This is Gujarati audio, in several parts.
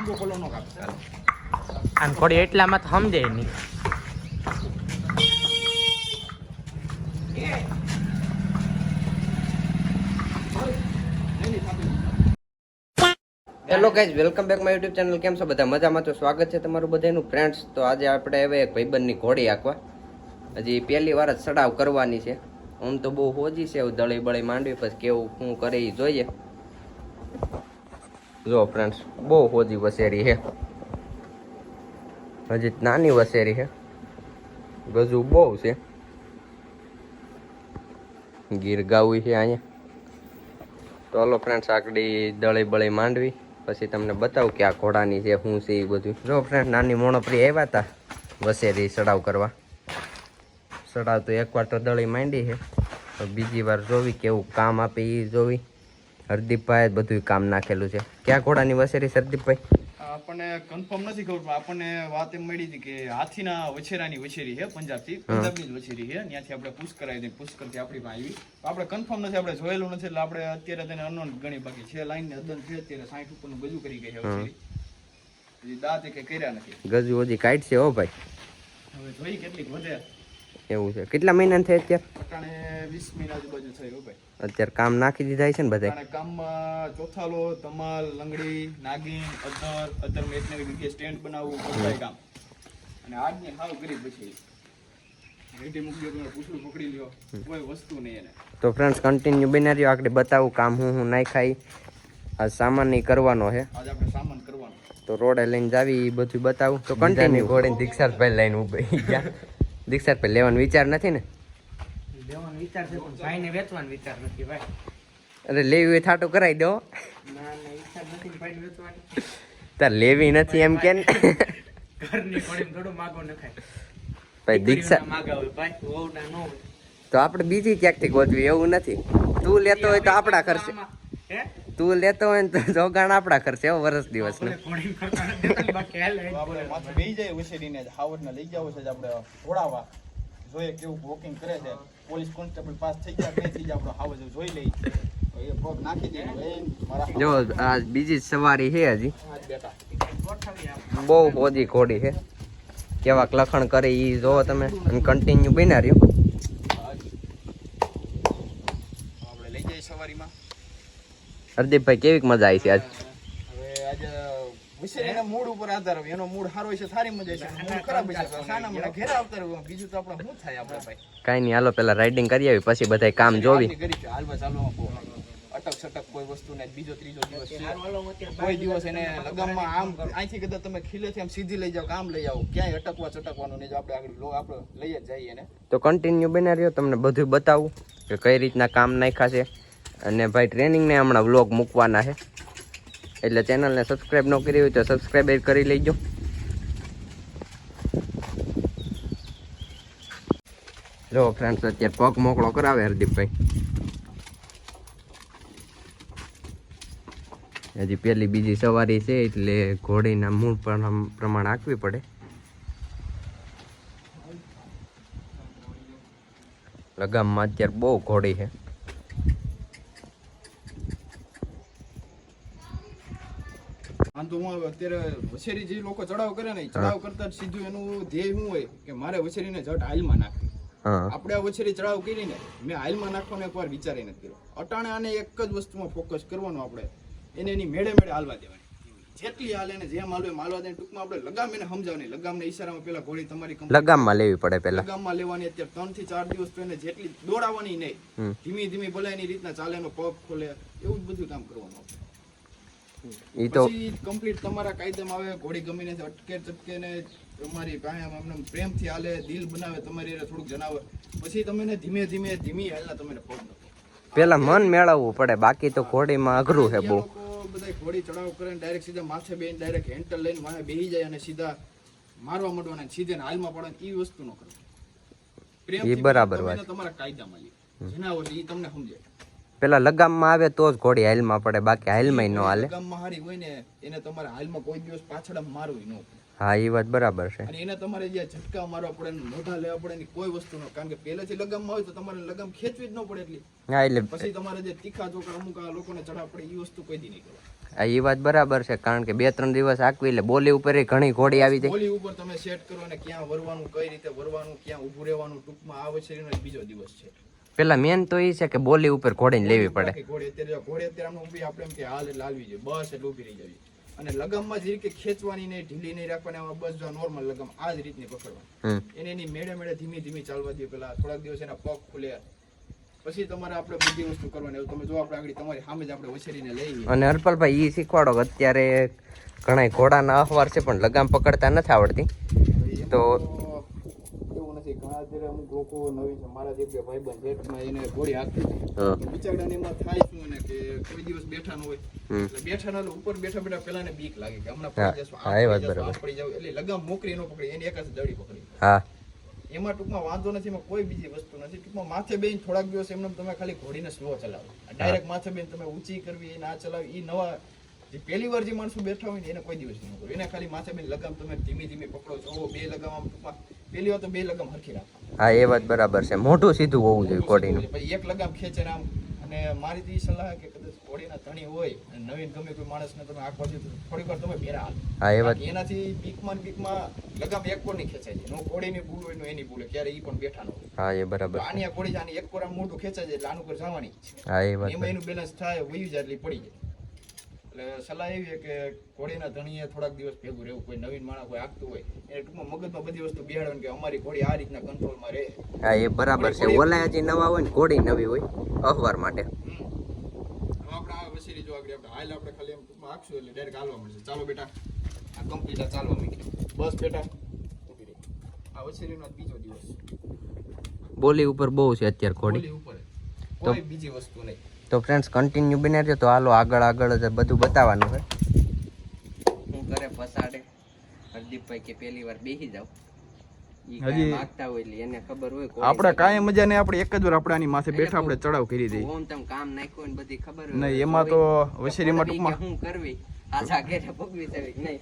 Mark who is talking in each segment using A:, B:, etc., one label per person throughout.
A: આમ ઘોડી એટલામાં તો સમજે નહીં.
B: Hello guys, welcome back my YouTube channel. કેમ છો બધા? મજામાં? તો સ્વાગત છે તમારું બધાનું ફ્રેન્ડ્સ. તો આજે આપણે હવે એક ભાઈબંધની ઘોડી આંકવા, હજી પહેલી વાર જ ચડાવ કરવાની છે. આમ તો બહુ હોજી છે, દળી બળી માંડવી, પછી કેવું શું કરે એ જોઈએ. જો ફ્રેન્ડ્સ, બહુ હોજી વસેરી છે, હજી નાની વસેરી છે, ગજુ બહુ છે, ગીર ગાવું છે અહીંયા. તો હલો ફ્રેન્ડ્સ, આકડી દળી બળી માંડવી, પછી તમને બતાવું કે આ ઘોડાની છે શું છે એ બધું. જો ફ્રેન્ડ, નાની મોણપરી આવ્યા હતા વસેરી ચડાવ કરવા. ચડાવ તો એકવાર તો દળી માંડી છે, તો બીજી વાર જોવી કેવું કામ આપે એ જોવી. હરદીપભાઈ બધું કામ નાખેલું છે. ક્યાં ઘોડાની વસેરી હરદીપભાઈ?
C: આપણને કન્ફર્મ નથી ખબર, પણ આપણને વાત એમ મળી હતી કે હાથીના વછેરાની વછેરી છે, પંજાબની જ વછેરી છે. ત્યાંથી આપણે પૂછ કરાવી હતી, પુષ્કરથી આપણી પાસે આવી. આપણે કન્ફર્મ નથી, આપણે જોયેલું નથી, એટલે આપણે અત્યારે તેને અનનોન ગણી. બાકી છે લાઈન ને અદન છે, અત્યારે 60 ઉપરનું ગજુ કરી ગઈ છે વછેરી. હજી દાંત કે કર્યા નથી.
B: ગજુ હજી કાઢશે હો ભાઈ,
C: હવે જોઈ કેટલીક વધે
B: એવું છે. કેટલા મહિના થઈ અત્યારે?
C: અટાણે 20 મહિના આજુબાજુ થઈ હો ભાઈ.
B: અત્યારે કામ નાખી દીધા છે ને બધા?
C: કામમાં ચોથાલો, ધમાલ, લંગડી, નાગીન, અધર મેં એક નવી જગ્યાએ સ્ટેન્ડ બનાવવું, બધા કામ. અને આજની હાવ ગરીબ પછી રેડી મૂકી દો, પૂછડું પકડી લ્યો, કોઈ વસ્તુ નહીં એને.
B: તો ફ્રેન્ડ્સ, કન્ટિન્યુ બના રહ્યો, આગળ બતાવું કામ હું નાખાય. આ સામાન નહીં કરવાનો છે,
C: આજે આપણે સામાન કરવાનો.
B: તો રોડે લઈને જાવી એ બધું બતાવું. તો કન્ટિન્યુ ઘોડીને દીક્ષારભાઈ લઈને ઉભી ગયા. દીક્ષારભાઈ લેવાનો વિચાર નથી ને?
A: લેવાનો વિચાર છે, પણ ભાઈને વેચવાનો વિચાર નથી ભાઈ.
B: અરે લેવી હોય થાટો કરાવી દો.
A: ના ઈચ્છા નથી ભાઈને વેચવાની.
B: તાર લેવી નથી એમ કે
A: ઘરની ઘોડીને થોડું માગો નખાય
B: ભાઈ. દીક્ષા
A: માગાવે ભાઈ, બહુ ના નો.
B: તો આપણે બીજી ક્યાંકથી ગોતવી, એવું નથી. તું લેતો હોય તો આપણા ખર્ચે, તું લેતો હોય ને તો જોગાણ આપણા ખર્ચે વર્ષ દિવસ ને.
C: આપણે માથે બેહી જાય ઉછેરીને હાવડને લઈ જાવ છે, આપણે ઘોડાવા જોઈએ કેવું વોકિંગ કરે છે. પોલીસ કોન્સ્ટેબલ પાસ થઈ જાય કે થઈ જાય, આપણો હાવજ જોઈ લઈ, એ પગ નાખી દે.
B: જો આ બીજી સવારી છે હજી,
C: બેટા
B: બહુ હોજી ઘોડી છે. કેવાક લખણ કરે એ જોવો તમે, અને કન્ટિન્યુ બના રહ્યું.
C: આપણે લઈ જઈએ સવારીમાં.
B: હરદીપભાઈ, કેવી મજા આવી છે આજ?
C: હવે આજે વિષયના મૂડ ઉપર આધાર હોય. એનો મૂડ સારો હોય છે, સારી મજા છે. મૂડ ખરાબ હોય છે, સાના મને ઘરે આવતા રહ્યું. બીજું તો આપણે શું થાય આપણે ભાઈ?
B: કાંઈ નહીં, હાલો પેલા રાઇડિંગ કરી આવી, પછી બધા કામ જોવી.
C: હાલવા ચાલવામાં બહુ અટક સટક કોઈ વસ્તુ ને બીજો ત્રીજો દિવસ છે. કોઈ દિવસ એને લગામમાં આમ અહીંથી કદાચ તમે ખીલેથી આમ સીધી લઈ જાઓ, કામ લઈ જાઓ, ક્યાંય અટકવા ચટકવાનું નહીં. આપણે આગળ આપણે લઈ જ જઈએ એને. તો
B: કન્ટિન્યુ બના રહ્યો, તમને બધું બતાવું કે કઈ રીતના કામ નાખ્યા છે. અને ભાઈ ટ્રેનિંગને હમણાં વ્લોગ મૂકવાના છે, એટલે ચેનલને સબસ્ક્રાઈબ ન કરી હોય તો સબસ્ક્રાઈબ કરી લેજો. જો ફ્રેન્ડ્સ, અત્યારે પગ મોકળો કરાવે હરદીપભાઈ. હજી પહેલી બીજી સવારી છે, એટલે ઘોડીના મૂળ પ્રમાણે આંકવી પડે. લગામમાં અત્યારે બહુ ઘોડી છે.
C: આમ તો હું અત્યારે વછેરી જે લોકો ચડાવ કરે ને, ચડાવ કરતા સીધું એનું ધ્યેય શું હોય કે મારે વછેરીને જટ હાલમાં નાખવી. આપણે આ વછેરી ચડાવ કરીને મેં હાલમાં નાખવાનો એકવાર વિચારી નથી કર્યો. અટાણે આને એક જ વસ્તુમાં ફોકસ કરવાનું, આપણે એને એની મેળે મેળે હાલવા દેવાની. જેટલી હાલે ને જેમ હાલવે એમ હાલવા દે. ટૂંકમાં આપણે લગામ એને સમજાવવાની. લગામને ઈશારામાં પેલા ઘોડી તમારી
B: લગામમાં લેવી પડે, પેલા
C: લગામમાં લેવાની. અત્યારે 3 થી 4 દિવસ તો એને જેટલી દોડાવવાની નહીં, ધીમી ધીમી ભલે એની રીતના ચાલે, એનો પગ ખોલે, એવું જ બધું કામ કરવાનું.
B: ઈ તો
C: કમ્પ્લીટ તમારા કાયદામાં આવે. ઘોડી ગમીને અટકે ચટકે ને તમારી પાસે પ્રેમથી હાલે, દિલ બનાવે તમારી થોડુંક જણાવે, પછી તમે ધીમે ધીમે ધીમી હાલના તમે પગ નાખો.
B: પેલા મન મેળવવું પડે, બાકી તો ઘોડીમાં અઘરું છે બહુ.
C: બધા ઘોડી ચડાવ કરે ને ડાયરેક્ટ સીધા માથે બેહીને ડાયરેક્ટ હેન્ડલ લઈને માથે બેહી જાય અને સીધા મારવા માંડવાના, સીધે હાલમાં પડે. એ વસ્તુ ન કરો.
B: એ બરાબર વાત.
C: તમારા કાયદામાં લે જેના હોય એ તમને સમજે.
B: પેલા લગામમાં આવે તો જ ઘોડી હાલમાં પડે, બાકી હાલમાં ન હાલે.
C: લગામમાં હારી હોય ને એને તમારે હાલમાં કોઈ દિવસ પાછળ મારવું ન પડે.
B: હા, એ વાત બરાબર છે.
C: અને એને તમારે જે ઝટકા મારવા પડે, મોઢા લેવા પડે, કોઈ વસ્તુ ન. કારણ કે પહેલેથી લગામમાં હોય તો તમારે લગામ ખેંચવી જ ન પડે એટલી.
B: હા, એટલે
C: પછી તમારે જે તીખા ચોખા અમુક આ લોકોને ચડાવ પડે એ વસ્તુ કોઈ દી નહીં કરો.
B: એ વાત બરાબર છે, કારણ કે 2-3 દિવસ આકવી એટલે બોલી ઉપર ઘણી ઘોડી આવી જાય.
C: બોલી ઉપર તમે સેટ કરો અને ક્યાં વરવાનું, કઈ રીતે વરવાનું, ક્યાં ઊભું રહેવાનું, ટૂંકમાં આ વછેરીનો બીજો દિવસ છે.
B: પેલા મેન તો એ છે કે બોલી ઉપર ઘોડીને લેવી પડે.
C: ઘોડી અત્યારે આમ ઊભી આપણે એમ કે હાલ એટલે હાલવી જોઈએ, બસ એટલે ઊભી રહી જવી. અને લગામમાં જે રીતે ખેંચવાની નહીં, ઢીલી નહીં રાખવાની, આમાં બસ જો નોર્મલ લગામ આ જ રીતની પકડવાની. એની મેળે ધીમી ધીમી ચાલવા દે. પેલા થોડાક દિવસ એના પગ ખુલે, પછી તમારે આપણે બધી વસ્તુ કરવાની. તમે જો આપણે આગળ તમારી સામે જ આપણે વછેરીને લઈએ.
B: અને હરપાલભાઈ એ શીખવાડો કે અત્યારે ઘણા ઘોડાના અખબાર છે પણ લગામ પકડતા નથી આવડતી. તો
C: એવું નથી, ઘણા અત્યારે અમુક લોકો નવી છે. મારા જે બે ભાઈબંધ જેટમાં એને ઘોડી હાંકતી બિચારાને એમાં થાય શું ને કે કોઈ દિવસ બેઠા ન હોય એટલે બેઠા ના ઉપર બેઠા પેલાને બીક લાગે કે હમણાં પડી જશું, પડી જાવ એટલે લગામ મોકરી ન પકડી, એની એક જ દડી પકડી.
B: હા,
C: એમાં ટૂંકમાં વાંધો નથી, એમાં કોઈ બીજી વસ્તુ નથી. ટૂંકમાં માથે બેન થોડાક દિવસ એમને તમે ખાલી ઘોડીને સ્લો ચલાવો. ડાયરેક્ટ માથે બેન તમે ઊંચી કરવી, ના ચલાવી, એ નવા જે પહેલી વાર જે માણસો બેઠા હોય ને એને કોઈ દિવસ નહીં કરો. એને ખાલી માથે બેન લગામ તમે ધીમી ધીમી પકડો છો. બે લગામ આમ ટૂંકમાં પહેલી વાર તો બે લગામ હરખી રાખો.
B: હા, એ વાત બરાબર છે. મોઢું સીધું હોવું જોઈએ ઘોડીનું.
C: પછી એક લગામ ખેંચે આમ. અને મારી તો એ સલાહ કે કદાચ ઘોડીના ધણી હોય અને નવીન ગમે કોઈ માણસને તમે આંખવા દો થોડીક વાર તમે બેરા હાલ.
B: હા, એ વાત.
C: એનાથી બીકમાં લગામ એક કોર નહીં ખેંચાય છે. નો ઘોડીની ભૂલ હોય નો એની ભૂલ ક્યારે ઈ પણ બેઠા ન હોય.
B: હા, એ બરાબર.
C: આની આ ઘોડી આની એક કોર આમ મોઢું ખેંચાય એટલે આનું પર જવાની.
B: હા, એ વાત.
C: એમાં એનું બેલેન્સ થાય, વયું જાય એટલે પડી જાય. એટલે સલાહ એવી છે કે ઘોડીના ધણીએ થોડાક દિવસ ભેગું રહેવું. કોઈ નવીન માણસ કોઈ આગતું હોય એને ટૂંકમાં મગજમાં બધી વસ્તુ બેહાડવાની કે અમારી ઘોડી આ રીતના કંટ્રોલમાં રહે.
B: હા, એ બરાબર છે. ઓલા હજી નવા હોય ને ઘોડી નવી હોય અખબાર માટે.
C: આપણે આ વછેરી જો આગળ આપણે હાલ આપણે ખાલી એમ ટૂંકમાં આખશું એટલે ડાયરેક્ટ હાલવા મળશે. ચાલો બેટા, આ કમ્પ્લીટ આ ચાલવા માંડી. બસ બેટા ઊભી રહી. આ વછેરીનો બીજો દિવસ.
B: બોલી ઉપર બહુ છે અત્યારે ઘોડી.
C: બોલી ઉપર કોઈ બીજી વસ્તુ નહીં.
B: તો ફ્રેન્ડ્સ કન્ટિન્યુ બને રહ્યો. તો હાલો આગળ જ બધું બતાવવાનું છે. હું કરે પસાડે હરદીપભાઈ કે પહેલી વાર બેસી જાવ. હજી માગતા હોય એટલે એને ખબર હોય.
C: આપણે કાંઈ મજા નહીં, આપણે એક જ વાર આપણે આની માથે બેઠા આપણે ચડાવ કરી દઈએ.
B: ઓમ તમ કામ નાખ્યું ને બધી ખબર હોય.
C: નહીં એમાં તો વછેરીમાં ટૂંકમાં
B: શું કરવી, આછા ઘેરે ભોગવી દેવી નહીં.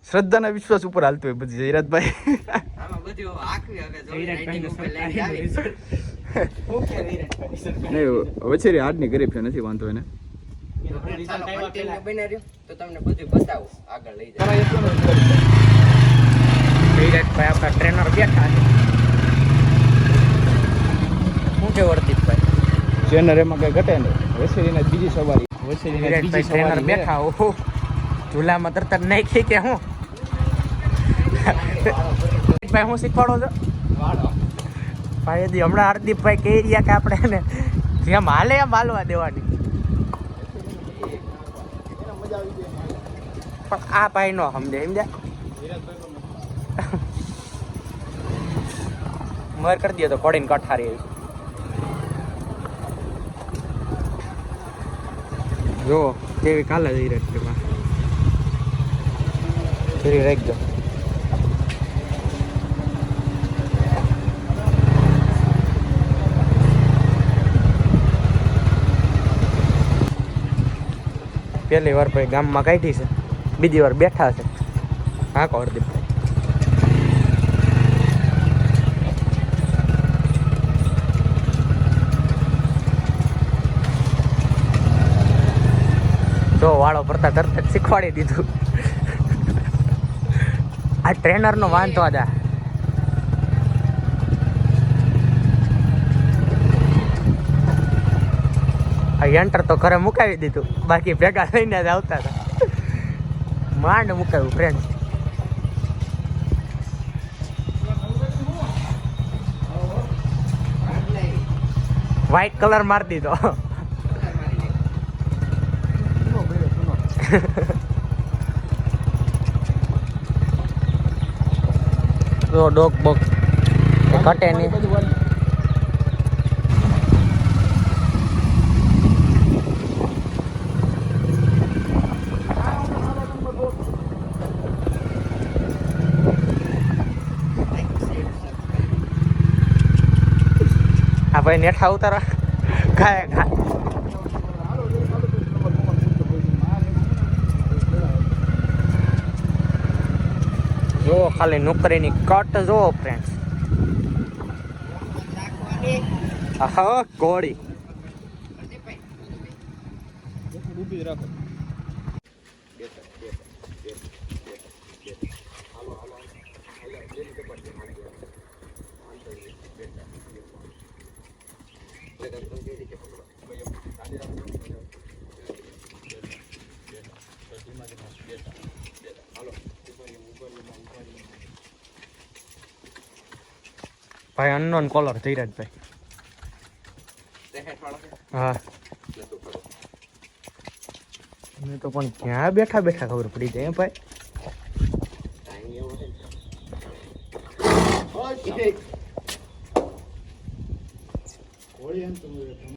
C: શ્રદ્ધાના વિશ્વાસ ઉપર હાલતું હોય બધી જયરાજભાઈ.
B: આમાં બધું આખવી હવે જો રાઈડિંગ ઉપર લઈને આવી.
C: નહીં વછેરી હાડની ગરીબ છે, નથી વાંધો એને.
B: તો તમને બધું બતાવું, આગળ લઈ જાવ. આપણા ટ્રેનર બેઠા છે. શું કે વર્દીપભાઈ
C: ટ્રેનર એમાં કઈ ઘટે નહીં. વછેરીને બીજી સવારી, વછેરીને બીજી
B: ટ્રેનર
C: સવારી
B: બેઠા. ઓહો, ઝૂલામાં તરત નાખી કે હું ભાઈ હું શીખવાડો છો ભાઈ? દી હમણાં હરદીપભાઈ કહી રહ્યા કે આપણે એને જેમ હાલે એમ હાલવા દેવાની. પણ આ ભાઈ નો સમજે, સમજ્યા? મર કરી દે તો ઘોડીને કઠારી જો કેવી કાલે જઈ રહી છે. રાખજો. પહેલી વાર ભાઈ ગામમાં કાઢી છે, બીજી વાર બેઠા છે. હા કો હરદીપભાઈ જો વાળો પડતા તરત જ શીખવાડી દીધું. આ ટ્રેનરનો વાંધો હતા. આ યંટર તો ઘરે મુકાવી દીધું, બાકી ભેગા લઈને જ આવતા હતા. માંડ મુકાવ્યું ફ્રેન્ડ. વ્હાઈટ કલર મારી દીધો. તો ડોક બોક કટે નહીં. આ ભાઈ નેઠા ઉતારા ખાય ખા. જો ખાલી નોકરીની કટ જો ફ્રેન્ડ્સ. હા ઘોડી
C: ઊભી જ રાખો.
D: ભાઈ અનનોન કોલર ધીરજભાઈ. હા અમે તો પણ ક્યાં બેઠા બેઠા ખબર પડી જાય ભાઈ.
C: હોળી એમ તમે